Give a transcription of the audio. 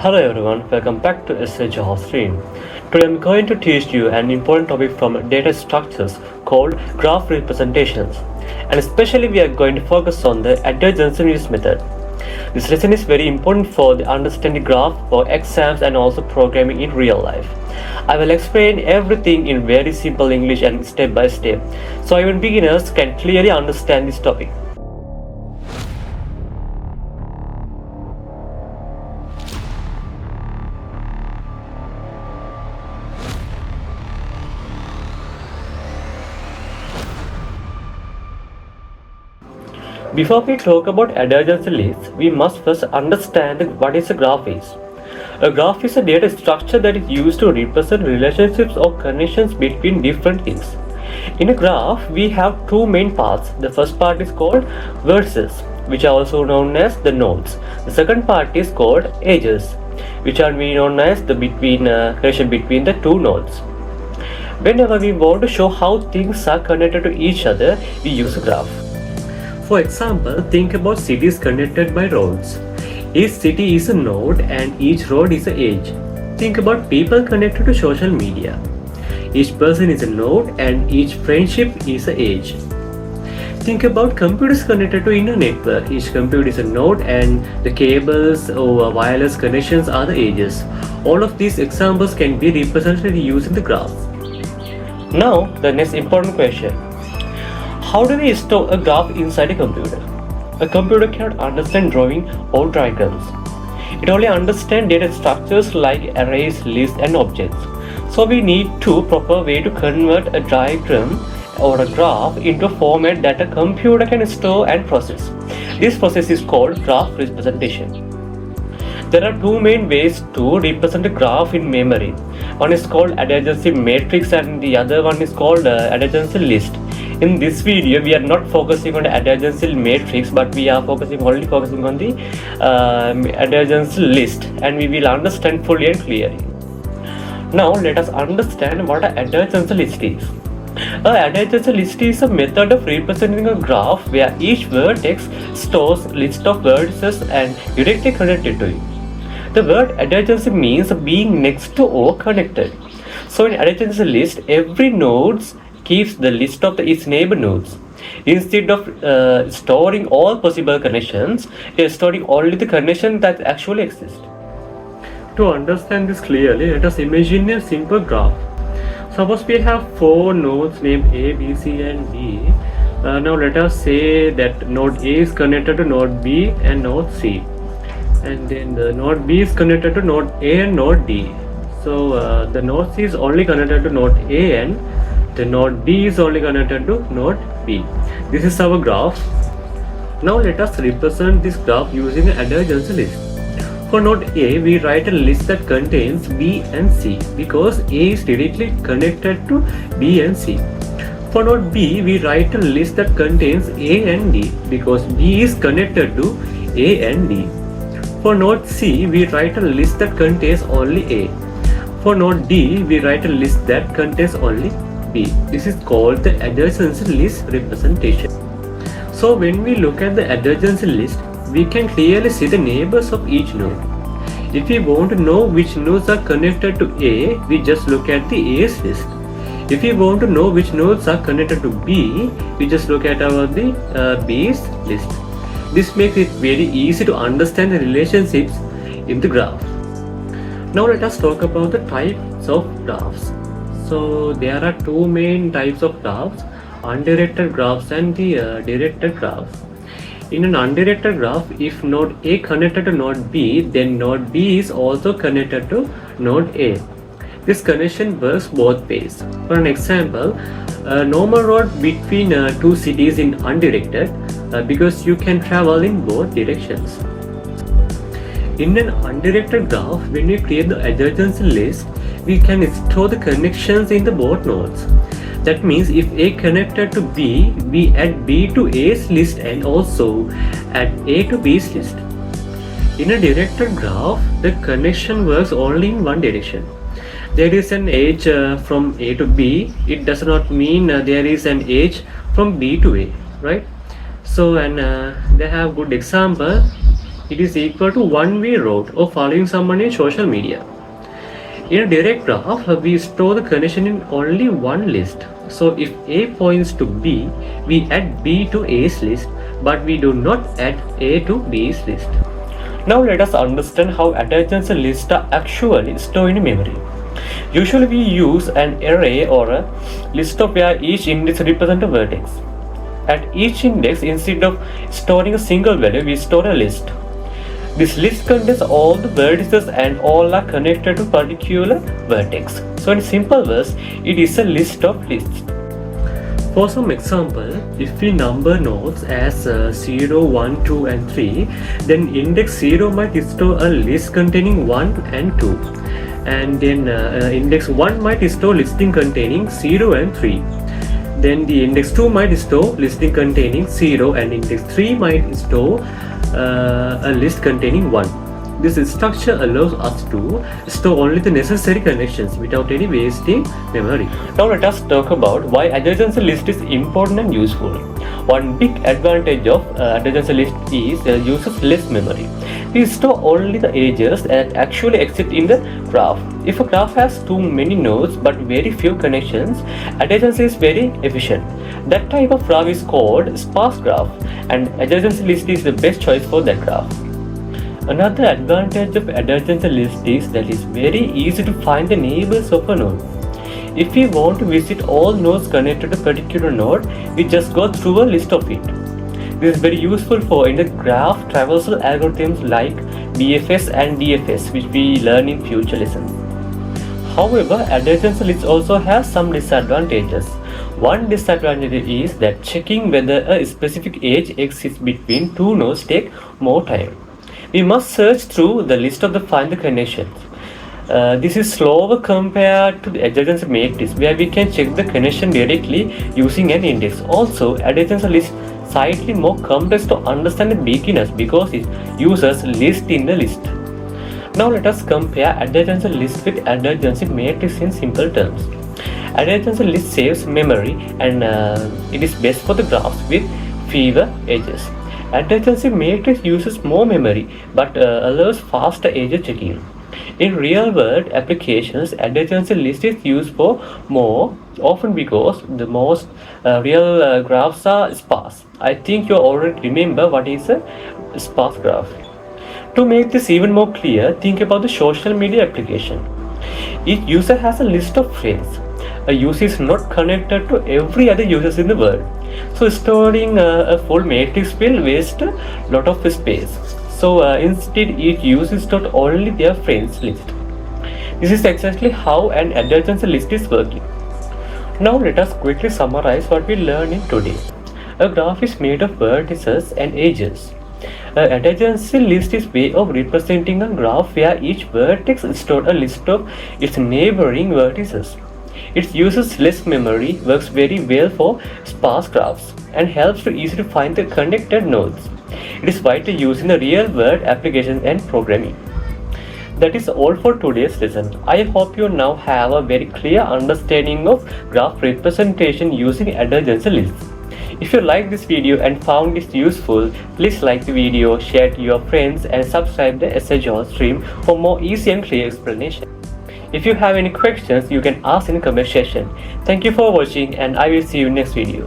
Hello everyone, welcome back to JohoStream. Today I'm going to teach you an important topic from data structures called graph representations. And especially we are going to focus on the adjacency list method. This lesson is very important for the understanding graph for exams and also programming in real life. I will explain everything in very simple English and step by step, so even beginners can clearly understand this topic. Before we talk about adjacency lists, we must first understand what is a graph is. A graph is a data structure that is used to represent relationships or connections between different things. In a graph, we have two main parts. The first part is called vertices, which are also known as the nodes. The second part is called edges, which are known as the connection between the two nodes. Whenever we want to show how things are connected to each other, we use a graph. For example, think about cities connected by roads. Each city is a node and each road is an edge. Think about people connected to social media. Each person is a node and each friendship is an edge. Think about computers connected to internet network. Each computer is a node and the cables or wireless connections are the edges. All of these examples can be represented using the graph. Now, the next important question. How do we store a graph inside a computer? A computer cannot understand drawing or diagrams. It only understands data structures like arrays, lists, and objects. So we need a proper way to convert a diagram or a graph into a format that a computer can store and process. This process is called graph representation. There are two main ways to represent a graph in memory. One is called adjacency matrix and the other one is called adjacency list. In this video, we are not focusing on the adjacency matrix, but we are only focusing on the adjacency list, and we will understand fully and clearly. Now, let us understand what an adjacency list is. An adjacency list is a method of representing a graph where each vertex stores a list of vertices and directly connected to it. The word adjacency means being next to or connected. So in adjacency list, every node keeps the list of its neighbor nodes. Instead of storing all possible connections, it is storing only the connection that actually exists. To understand this clearly, let us imagine a simple graph. Suppose we have four nodes named A, B, C and D. Now let us say that node A is connected to node B and node C. And then the node B is connected to node A and node D. So the node C is only connected to node A and the node D is only connected to node B. This is our graph. Now let us represent this graph using an adjacency list. For node A, we write a list that contains B and C because A is directly connected to B and C. For node B, we write a list that contains A and D because B is connected to A and D. For node C, we write a list that contains only A. For node D, we write a list that contains only B. This is called the adjacency list representation. So when we look at the adjacency list, we can clearly see the neighbors of each node. If we want to know which nodes are connected to A, we just look at the A's list. If we want to know which nodes are connected to B, we just look at the B's list. This makes it very easy to understand the relationships in the graph. Now let us talk about the types of graphs. So there are two main types of graphs, undirected graphs and the directed graphs. In an undirected graph, if node A connected to node B, then node B is also connected to node A. This connection works both ways. For an example, a normal road between two cities in undirected because you can travel in both directions. In an undirected graph, when we create the adjacency list, we can store the connections in the both nodes. That means if A connected to B, we add B to A's list and also add A to B's list. In a directed graph, the connection works only in one direction. There is an edge from A to B. It does not mean there is an edge from B to A, right? So, and they have good example. it is equal to one we wrote or following someone in social media. In a direct graph, we store the connection in only one list. So if A points to B, we add B to A's list, but we do not add A to B's list. Now let us understand how adjacency lists are actually stored in memory. Usually we use an array or a list of where each index represents a vertex. At each index, instead of storing a single value, we store a list. This list contains all the vertices and all are connected to particular vertex. So in simple words, it is a list of lists. For some example, if we number nodes as 0, 1, 2 and 3, then index 0 might store a list containing 1 and 2. And then index 1 might store listing containing 0 and 3. Then the index 2 might store listing containing 0 and index 3 might store a list containing 1. This structure allows us to store only the necessary connections without any wasting memory. Now let us talk about why adjacency list is important and useful. One big advantage of adjacency list is uses less memory. We store only the edges that actually exist in the graph. If a graph has too many nodes but very few connections, adjacency is very efficient. That type of graph is called sparse graph, and adjacency list is the best choice for that graph. Another advantage of adjacency list is that it's very easy to find the neighbors of a node. If we want to visit all nodes connected to a particular node, we just go through a list of it. This is very useful for in the graph traversal algorithms like BFS and DFS, which we learn in future lessons. However, adjacency list also has some disadvantages. One disadvantage is that checking whether a specific edge exists between two nodes takes more time. We must search through the list to find the connections. This is slower compared to the adjacency matrix, where we can check the connection directly using an index. Also, adjacency list is slightly more complex to understand the beginners because it uses list in the list. Now let us compare adjacency list with adjacency matrix in simple terms. Adjacency list saves memory and it is best for the graphs with fewer edges. Adjacency matrix uses more memory but allows faster edge checking. In real-world applications, adjacency list is used for more often because the most real graphs are sparse. I think you already remember what is a sparse graph. To make this even more clear, think about the social media application. Each user has a list of friends. A user is not connected to every other user in the world. So storing a full matrix will waste a lot of space. So instead, each user is not only their friends list. This is exactly how an adjacency list is working. Now let us quickly summarize what we learned in today. A graph is made of vertices and edges. An adjacency list is a way of representing a graph where each vertex stores a list of its neighboring vertices. It uses less memory, works very well for sparse graphs, and helps to easily find the connected nodes. It is widely used in the real-world applications and programming. That is all for today's lesson. I hope you now have a very clear understanding of graph representation using adjacency lists. If you like this video and found it useful, please like the video, share it to your friends, and subscribe to JohoStream for more easy and clear explanation. If you have any questions, you can ask in the comment section. Thank you for watching, and I will see you next video.